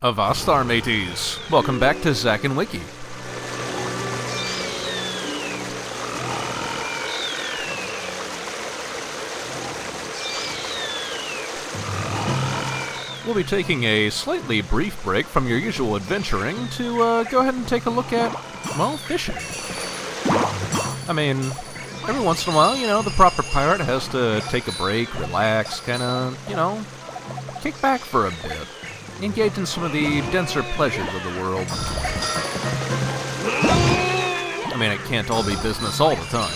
Avastar, mateys! Welcome back to Zack and Wiki. We'll be taking a slightly brief break from your usual adventuring to go ahead and take a look at, well, fishing. I mean, every once in a while, you know, the proper pirate has to take a break, relax, kinda, you know, kick back for a bit. Engage in some of the denser pleasures of the world. I mean, it can't all be business all the time.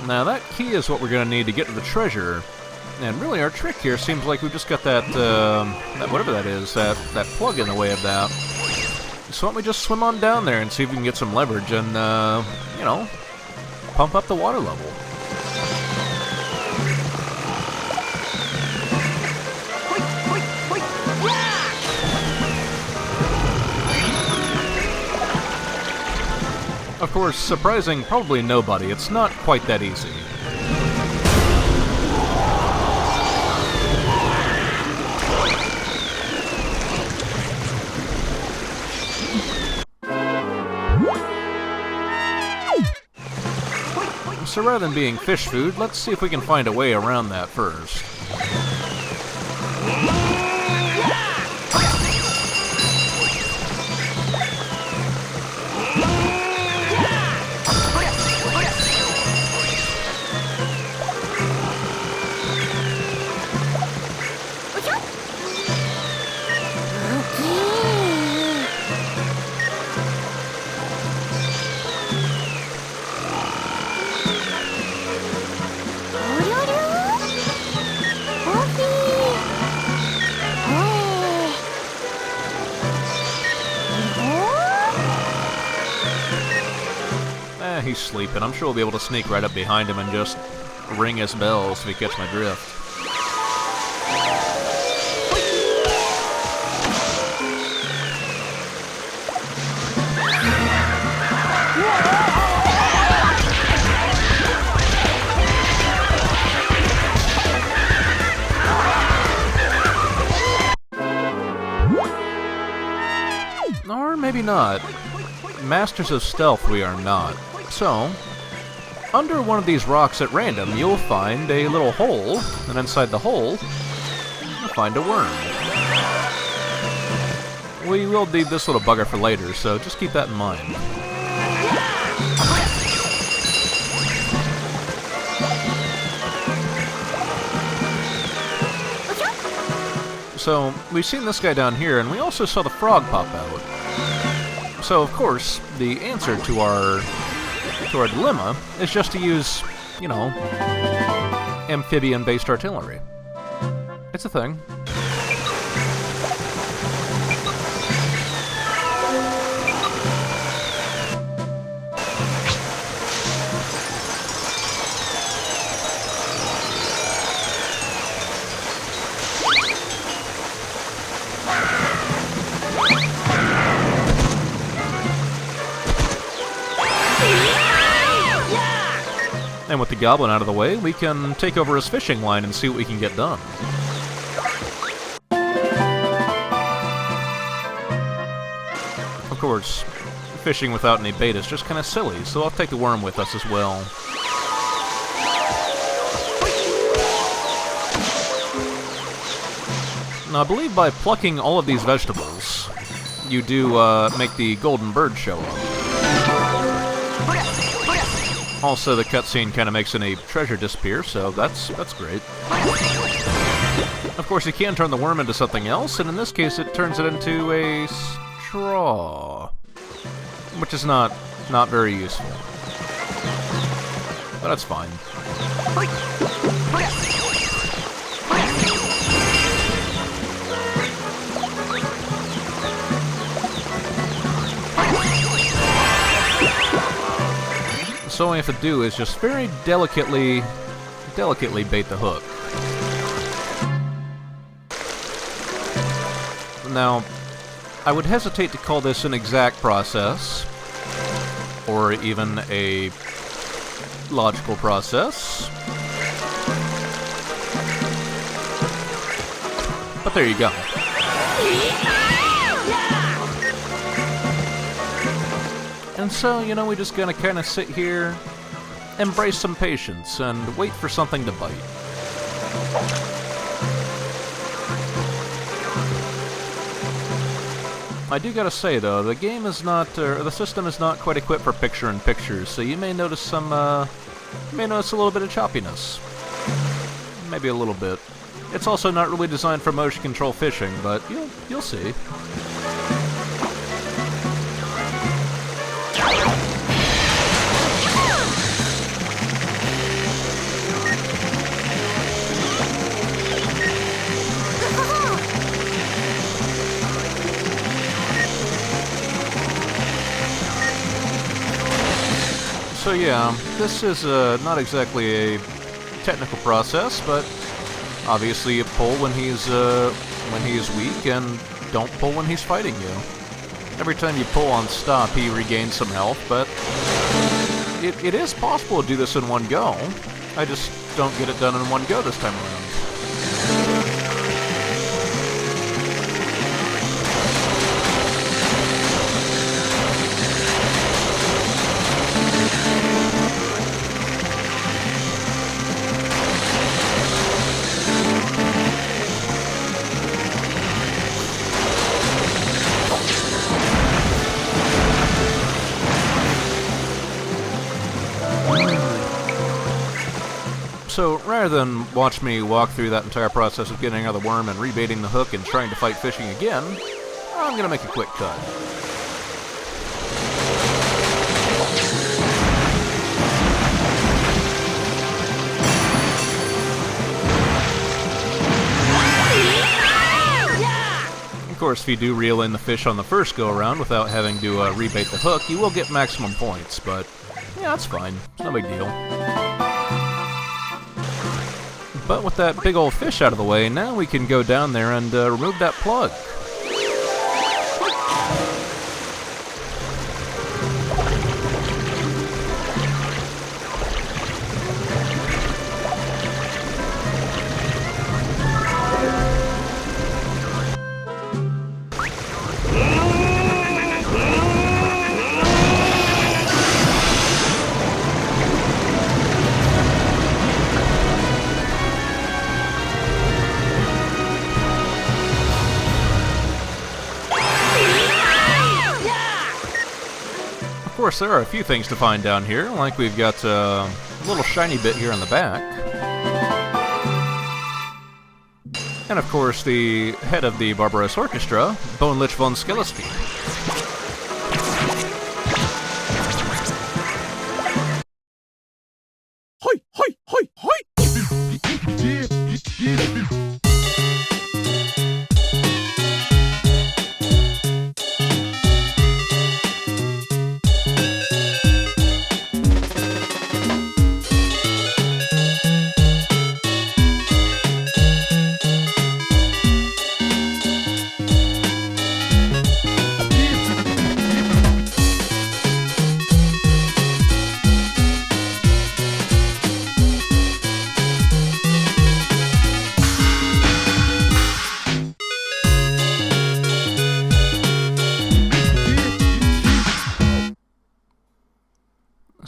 Now that key is what we're going to need to get to the treasure. And really, our trick here seems like we've just got that whatever that is, that plug in the way of that. So why don't we just swim on down there and see if we can get some leverage and, you know, pump up the water level. Of course, surprising probably nobody, it's not quite that easy. So rather than being fish food, let's see if we can find a way around that first. He's sleeping. I'm sure we'll be able to sneak right up behind him and just ring his bells if he catch my drift. Or maybe not. Masters of stealth we are not. So, under one of these rocks at random, you'll find a little hole, and inside the hole, you'll find a worm. We will need this little bugger for later, so just keep that in mind. So, we've seen this guy down here, and we also saw the frog pop out. So, of course, the answer to our dilemma is just to use, you know, amphibian-based artillery. It's a thing. And with the goblin out of the way, we can take over his fishing line and see what we can get done. Of course, fishing without any bait is just kind of silly, so I'll take the worm with us as well. Now, I believe by plucking all of these vegetables, you do make the golden bird show up. Also, the cutscene kind of makes any treasure disappear, so that's great. Of course, you can turn the worm into something else, and in this case, it turns it into a straw, which is not very useful. But that's fine. So all we have to do is just very delicately bait the hook. Now, I would hesitate to call this an exact process, or even a logical process. But there you go. And so, you know, we just gonna kind of sit here, embrace some patience, and wait for something to bite. I do gotta say though, the game is not, the system is not quite equipped for picture-in-picture, so you may notice some, you may notice a little bit of choppiness. Maybe a little bit. It's also not really designed for motion control fishing, but you'll see. So yeah, this is not exactly a technical process, but obviously you pull when he's weak, and don't pull when he's fighting you. Every time you pull on stop, he regains some health, but it is possible to do this in one go. I just don't get it done in one go this time around. So, rather than watch me walk through that entire process of getting another worm and rebaiting the hook and trying to fight fishing again, I'm gonna make a quick cut. Of course, if you do reel in the fish on the first go-around without having to rebait the hook, you will get maximum points, but yeah, that's fine. It's no big deal. But with that big old fish out of the way, now we can go down there and remove that plug. Of course, there are a few things to find down here, like we've got a little shiny bit here on the back. And of course, the head of the Barbaros Orchestra, Bonlich von Skellestein. Hoi, hoi, hoi, hoi!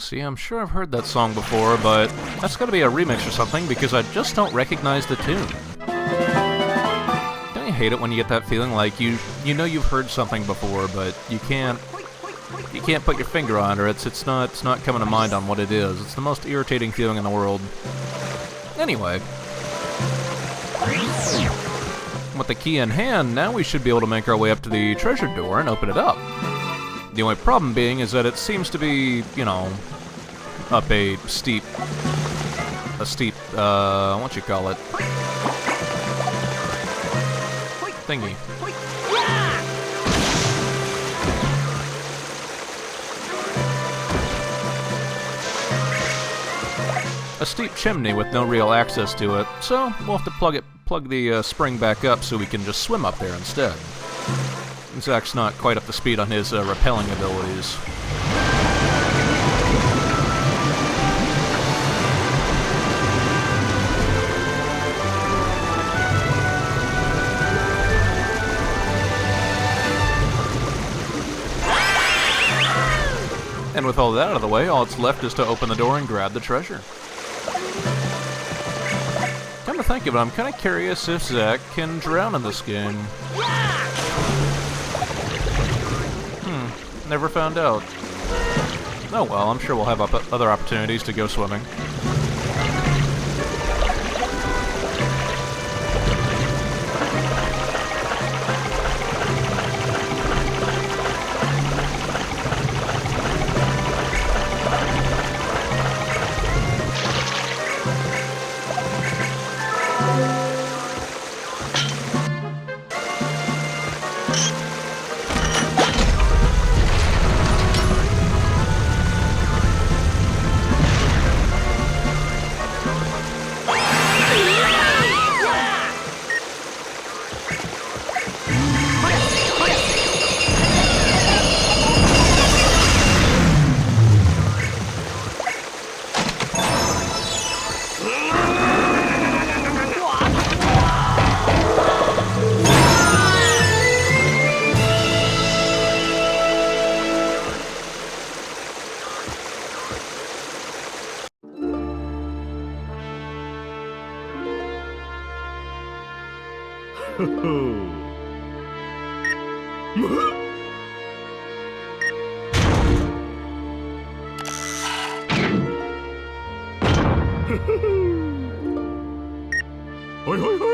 See, I'm sure I've heard that song before, but that's gotta be a remix or something, because I just don't recognize the tune. Don't you hate it when you get that feeling like you know you've heard something before, but you can't put your finger on it, or it's not coming to mind on what it is. It's the most irritating feeling in the world. Anyway. With the key in hand, now we should be able to make our way up to the treasure door and open it up. The only problem being is that it seems to be, you know, up a steep, what you call it? Thingy. A steep chimney with no real access to it, so we'll have to plug the spring back up so we can just swim up there instead. Zack's not quite up to speed on his rappelling abilities. And with all that out of the way, all that's left is to open the door and grab the treasure. Come to think of it, I'm kind of curious if Zack can drown in this game. Never found out. Oh well, I'm sure we'll have other opportunities to go swimming. Hoi, hoi, hoi!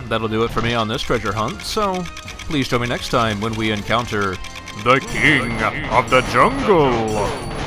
That'll do it for me on this treasure hunt, so please join me next time when we encounter the King of the Jungle!